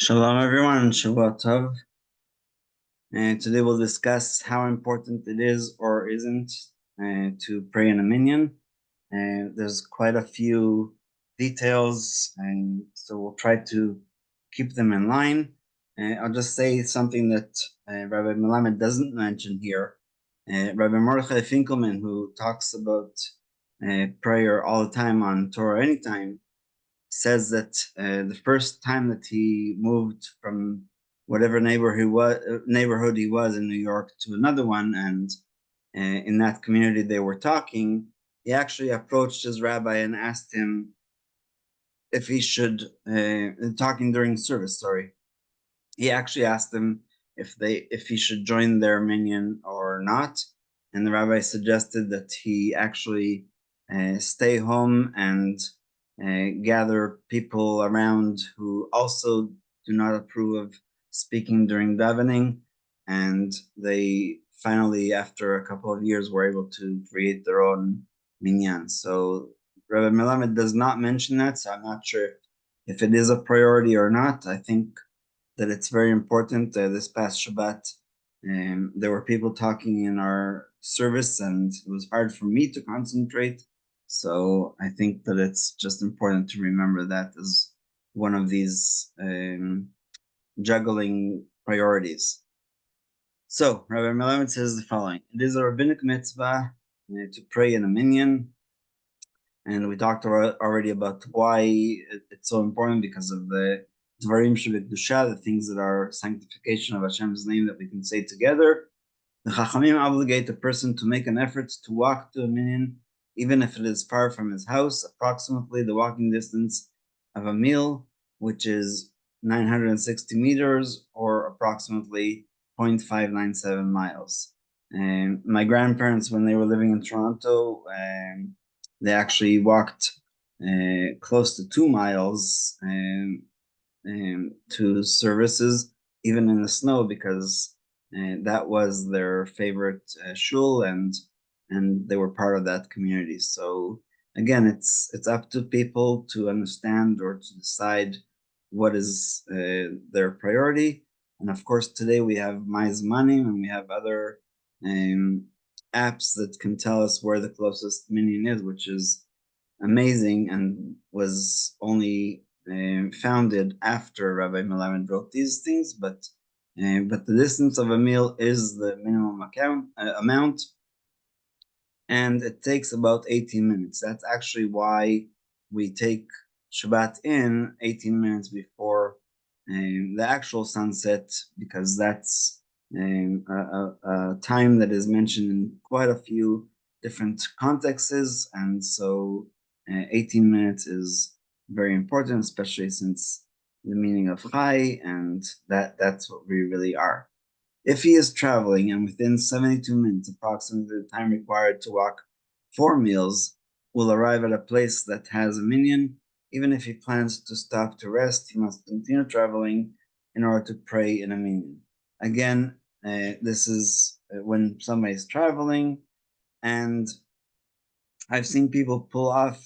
Shalom everyone, Shabbat Tov. And today we'll discuss how important it is or isn't to pray in a minyan. There's quite a few details, and so we'll try to keep them in line. I'll just say something that Rabbi Melamed doesn't mention here. Rabbi Mordechai Finkelman, who talks about prayer all the time on Torah Anytime, says that the first time that he moved from whatever neighborhood he was in New York to another one, and in that community they were talking, he actually approached his rabbi and asked him if he should, talking during service, sorry, he actually asked him if he should join their minyan or not, and the rabbi suggested that he actually stay home and gather people around who also do not approve of speaking during davening, and they finally, after a couple of years, were able to create their own minyan. So Rabbi Melamed does not mention that, so I'm not sure if it is a priority or not. I think that it's very important. This past Shabbat, there were people talking in our service, and it was hard for me to concentrate. So I think that it's just important to remember that as one of these juggling priorities. So Rabbi Melamed says the following: it is a rabbinic mitzvah to pray in a minyan, and we talked already about why it's so important, because of the Dvarim Shebekdusha, the things that are sanctification of Hashem's name that we can say together. The Chachamim obligate a person to make an effort to walk to a minyan, even if it is far from his house, approximately the walking distance of a mil, which is 960 meters, or approximately 0.597 miles. My grandparents, when they were living in Toronto, they actually walked close to 2 miles to services, even in the snow, because that was their favorite shul, and they were part of that community. So again, it's up to people to understand or to decide what is their priority. And of course, today we have My Zmanim, and we have other apps that can tell us where the closest minyan is, which is amazing and was only founded after Rabbi Melamed wrote these things. But the distance of a meal is the minimum amount, and it takes about 18 minutes. That's actually why we take Shabbat in 18 minutes before the actual sunset, because that's a time that is mentioned in quite a few different contexts, and so 18 minutes is very important, especially since the meaning of Chai, and that's what we really are. If he is traveling and within 72 minutes, approximately the time required to walk 4 meals, will arrive at a place that has a minyan, even if he plans to stop to rest, he must continue traveling in order to pray in a minyan. Again, this is when somebody is traveling, and I've seen people pull off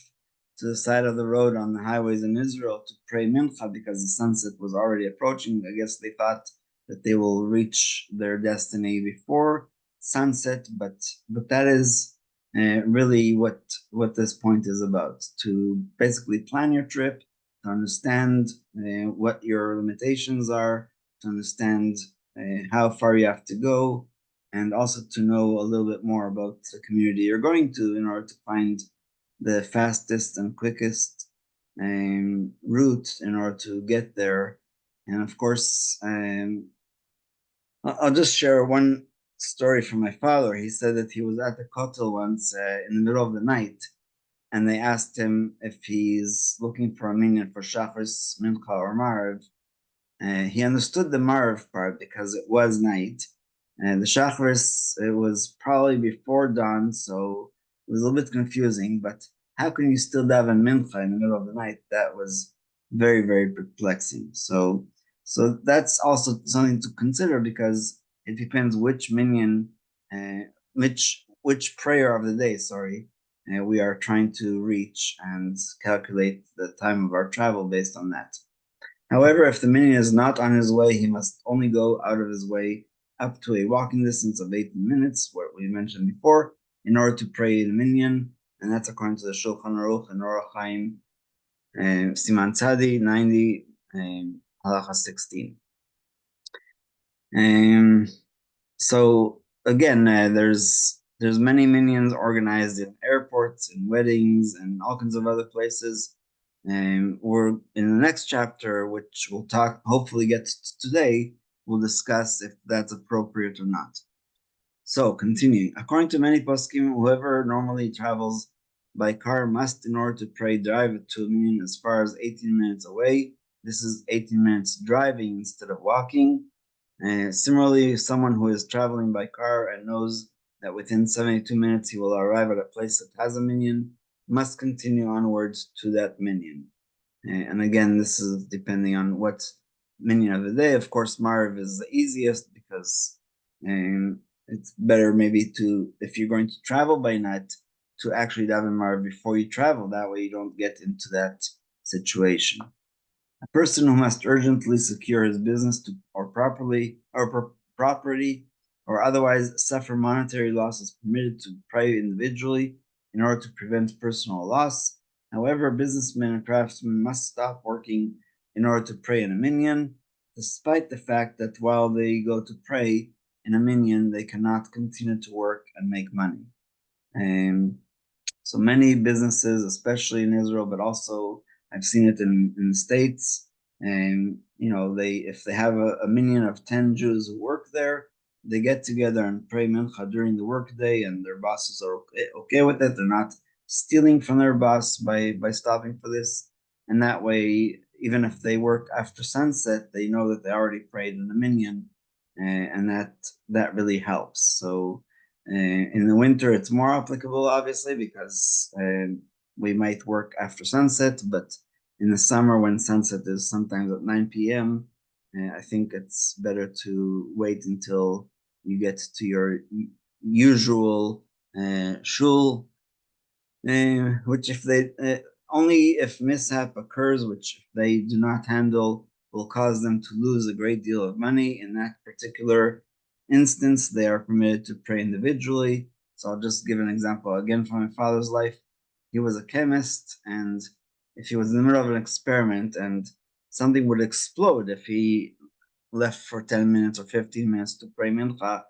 to the side of the road on the highways in Israel to pray mincha because the sunset was already approaching. I guess they thought that they will reach their destiny before sunset, but that is really what this point is about: to basically plan your trip, to understand what your limitations are, to understand how far you have to go, and also to know a little bit more about the community you're going to in order to find the fastest and quickest route in order to get there. And of course, I'll just share one story from my father. He said that he was at the kotel once in the middle of the night, and they asked him if he's looking for a minyan for Shacharis, Mincha, or Maariv. He understood the Maariv part because it was night, and the Shacharis, it was probably before dawn, so it was a little bit confusing. But how can you still daven Mincha in the middle of the night? That was very, very perplexing. So that's also something to consider, because it depends which minyan, which prayer of the day, sorry, we are trying to reach, and calculate the time of our travel based on that. However, if the minyan is not on his way, he must only go out of his way up to a walking distance of 18 minutes, what we mentioned before, in order to pray the minyan, and that's according to the Shulchan Aruch and Orach Chaim, Siman Tzadi 90, Halacha 16. So again, there's many minyans organized in airports, in weddings, and all kinds of other places. We're in the next chapter, which we'll talk, hopefully get to today, we'll discuss if that's appropriate or not. So continuing, according to many poskim, whoever normally travels by car must, in order to pray, drive to a minyan as far as 18 minutes away. This is 18 minutes driving instead of walking. Similarly, someone who is traveling by car and knows that within 72 minutes he will arrive at a place that has a minyan must continue onwards to that minyan. And again, this is depending on what minyan of the day. Of course, Marv is the easiest because it's better maybe to, if you're going to travel by night, to actually daven Marv before you travel. That way you don't get into that situation. A person who must urgently secure his business or property or otherwise suffer monetary loss is permitted to pray individually in order to prevent personal loss. However, businessmen and craftsmen must stop working in order to pray in a minyan, despite the fact that while they go to pray in a minyan, they cannot continue to work and make money. So many businesses, especially in Israel, but also I've seen it in the States, and if they have a minyan of 10 Jews who work there, they get together and pray mincha during the workday, and their bosses are okay with it. They're not stealing from their boss by stopping for this, and that way, even if they work after sunset, they know that they already prayed in the minyan, and that really helps. So in the winter, it's more applicable, obviously, because we might work after sunset, but in the summer, when sunset is sometimes at 9 p.m., I think it's better to wait until you get to your usual shul, which if they only if mishap occurs, which if they do not handle, will cause them to lose a great deal of money. In that particular instance, they are permitted to pray individually. So I'll just give an example again from my father's life. He was a chemist, and if he was in the middle of an experiment and something would explode if he left for 10 minutes or 15 minutes to pray mincha,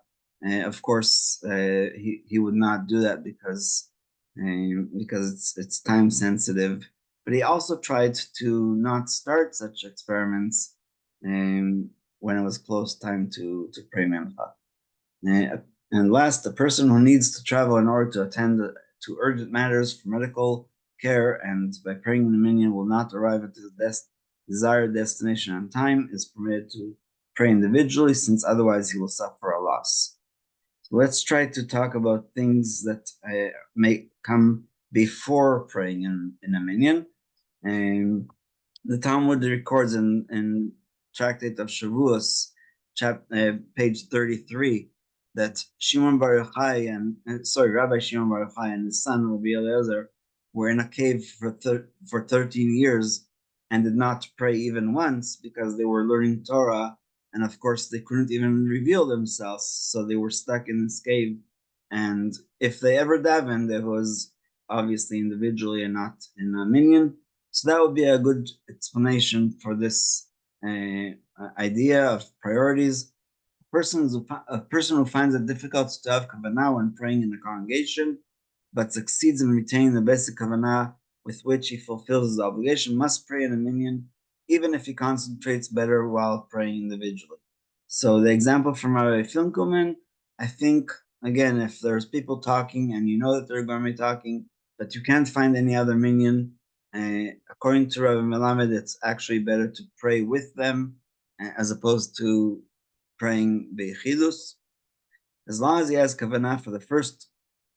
of course, he would not do that because it's time sensitive. But he also tried to not start such experiments when it was close time to pray mincha. And last, the person who needs to travel in order to attend to urgent matters for medical care and by praying in the minyan will not arrive at his desired destination on time is permitted to pray individually, since otherwise he will suffer a loss. So let's try to talk about things that may come before praying in a minyan. The Talmud records in Tractate of Shavuos, page 33, that Shimon Bar Yochai Rabbi Shimon Bar Yochai and his son Rabbi Eliezer were in a cave for 13 years and did not pray even once because they were learning Torah, and of course they couldn't even reveal themselves, so they were stuck in this cave. And if they ever davened, it was obviously individually and not in a minyan. So that would be a good explanation for this idea of priorities. A person who finds it difficult to have kavanah when praying in the congregation, but succeeds in retaining the basic kavanah with which he fulfills his obligation, must pray in a minyan, even if he concentrates better while praying individually. So the example from Rabbi Finkelman, I think, again, if there's people talking and you know that they're going to be talking, but you can't find any other minyan, according to Rabbi Melamed, it's actually better to pray with them as opposed to praying beichidus. As long as he has kavanah for the first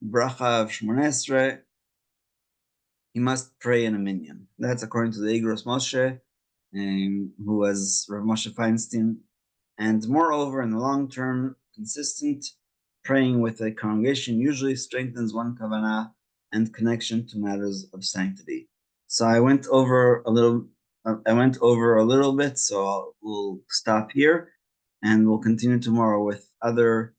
bracha of Shmoneh Esrei, he must pray in a minyan. That's according to the Igros Moshe, who was Rav Moshe Feinstein. And moreover, in the long term, consistent praying with a congregation usually strengthens one kavanah and connection to matters of sanctity. So I went over a little I went over a little bit, so we'll stop here, and we'll continue tomorrow with other